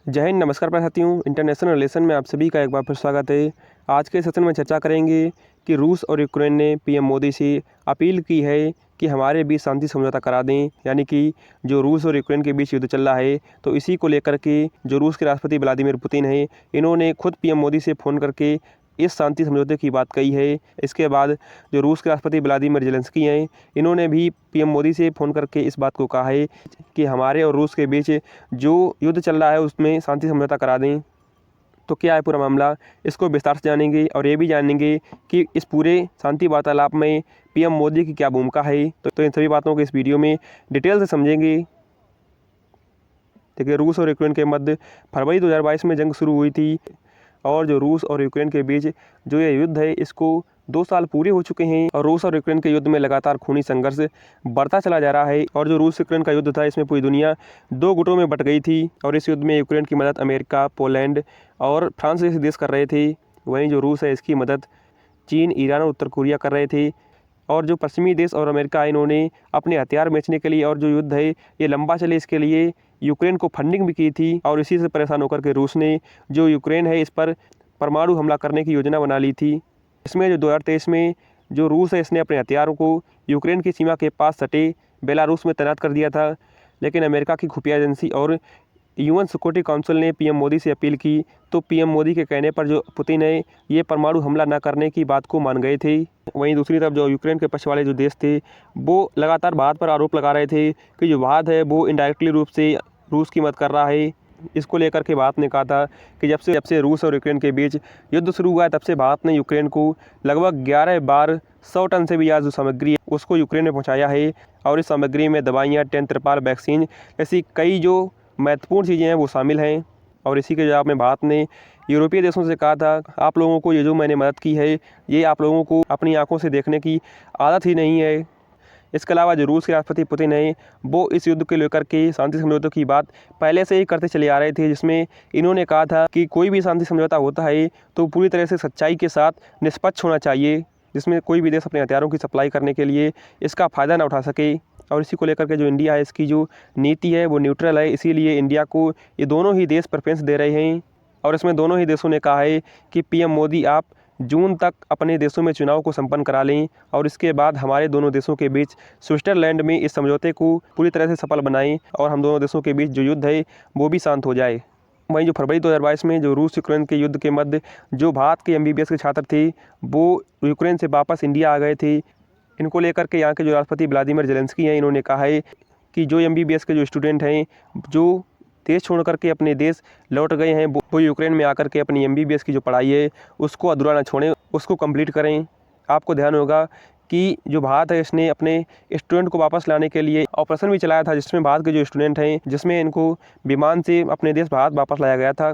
जय हिंद, नमस्कार प्यारे साथियों। इंटरनेशनल रिलेशन में आप सभी का एक बार फिर स्वागत है। आज के सेशन में चर्चा करेंगे कि रूस और यूक्रेन ने पीएम मोदी से अपील की है कि हमारे बीच शांति समझौता करा दें। यानी कि जो रूस और यूक्रेन के बीच युद्ध चल रहा है, तो इसी को लेकर के जो रूस के राष्ट्रपति व्लादिमीर पुतिन है, इन्होंने खुद पीएम मोदी से फ़ोन करके इस शांति समझौते की बात कही है। इसके बाद जो रूस के राष्ट्रपति व्लादिमीर ज़ेलेंस्की हैं, इन्होंने भी पीएम मोदी से फ़ोन करके इस बात को कहा है कि हमारे और रूस के बीच जो युद्ध चल रहा है उसमें शांति समझौता करा दें। तो क्या है पूरा मामला, इसको विस्तार से जानेंगे और ये भी जानेंगे कि इस पूरे शांति वार्तालाप में पीएम मोदी की क्या भूमिका है। तो इन सभी बातों को इस वीडियो में डिटेल से समझेंगे। देखिए, रूस और यूक्रेन के मध्य फरवरी 2022 में जंग शुरू हुई थी और जो रूस और यूक्रेन के बीच जो ये युद्ध है, इसको 2 साल पूरे हो चुके हैं और रूस और यूक्रेन के युद्ध में लगातार खूनी संघर्ष बढ़ता चला जा रहा है। और जो रूस यूक्रेन का युद्ध था, इसमें पूरी दुनिया 2 गुटों में बट गई थी और इस युद्ध में यूक्रेन की मदद अमेरिका, पोलैंड और फ्रांस जैसे देश कर रहे थे। वहीं जो रूस है, इसकी मदद चीन, ईरान और उत्तर कोरिया कर रहे थे। और जो पश्चिमी देश और अमेरिका, इन्होंने अपने हथियार बेचने के लिए और जो युद्ध है ये लंबा चले, इसके लिए यूक्रेन को फंडिंग भी की थी। और इसी से परेशान होकर के रूस ने जो यूक्रेन है, इस पर परमाणु हमला करने की योजना बना ली थी। इसमें जो 2023 में जो रूस है, इसने अपने हथियारों को यूक्रेन की सीमा के पास सटे बेलारूस में तैनात कर दिया था। लेकिन अमेरिका की खुफिया एजेंसी और यूएन सिक्योरिटी काउंसिल ने पीएम मोदी से अपील की, तो पीएम मोदी के कहने पर जो पुतिन है, ये परमाणु हमला न करने की बात को मान गए थे। वहीं दूसरी तरफ जो यूक्रेन के पक्ष वाले जो देश थे, वो लगातार भारत पर आरोप लगा रहे थे कि जो भारत है वो इनडायरेक्टली रूप से रूस की मदद कर रहा है। इसको लेकर के भारत ने कहा था कि जब से रूस और यूक्रेन के बीच युद्ध शुरू हुआ है, तब से भारत ने यूक्रेन को लगभग 11 बार 100 टन से भी ज़्यादा जो सामग्री है उसको यूक्रेन में पहुंचाया है। और इस सामग्री में दवाइयाँ, टेंट, त्रिपाल, वैक्सीन ऐसी कई जो महत्वपूर्ण चीज़ें हैं वो शामिल हैं। और इसी के जवाब में भारत ने यूरोपीय देशों से कहा था, आप लोगों को ये जो मैंने मदद की है, ये आप लोगों को अपनी आंखों से देखने की आदत ही नहीं है। इसके अलावा जो रूस के राष्ट्रपति पुतिन हैं, वो इस युद्ध को लेकर के शांति समझौते की बात पहले से ही करते चले आ रहे थे, जिसमें इन्होंने कहा था कि कोई भी शांति समझौता होता है तो पूरी तरह से सच्चाई के साथ निष्पक्ष होना चाहिए, जिसमें कोई भी देश अपने हथियारों की सप्लाई करने के लिए इसका फ़ायदा न उठा सके। और इसी को लेकर के जो इंडिया है, इसकी जो नीति है वो न्यूट्रल है, इसीलिए इंडिया को ये दोनों ही देश प्रेफरेंस दे रहे हैं। और इसमें दोनों ही देशों ने कहा है कि पीएम मोदी आप जून तक अपने देशों में चुनाव को संपन्न करा लें और इसके बाद हमारे दोनों देशों के बीच स्विट्ज़रलैंड में इस समझौते को पूरी तरह से सफल बनाएं और हम दोनों देशों के बीच जो युद्ध है वो भी शांत हो जाए। वहीं जो फरवरी 2022 में जो रूस यूक्रेन के युद्ध के मध्य जो भारत के एमबीबीएस के छात्र थे, वो यूक्रेन से वापस इंडिया आ गए थे। इनको लेकर के यहाँ के जो राष्ट्रपति व्लादिमीर ज़ेलेंस्की हैं, इन्होंने कहा है कि जो एमबीबीएस के जो स्टूडेंट हैं, जो देश छोड़ करके अपने देश लौट गए हैं, वो यूक्रेन में आकर के अपनी एमबीबीएस की जो पढ़ाई है उसको अधूरा ना छोड़ें, उसको कंप्लीट करें। आपको ध्यान होगा कि जो भारत है, इसने अपने स्टूडेंट को वापस लाने के लिए ऑपरेशन भी चलाया था, जिसमें भारत के जो स्टूडेंट हैं, जिसमें इनको विमान से अपने देश भारत वापस लाया गया था।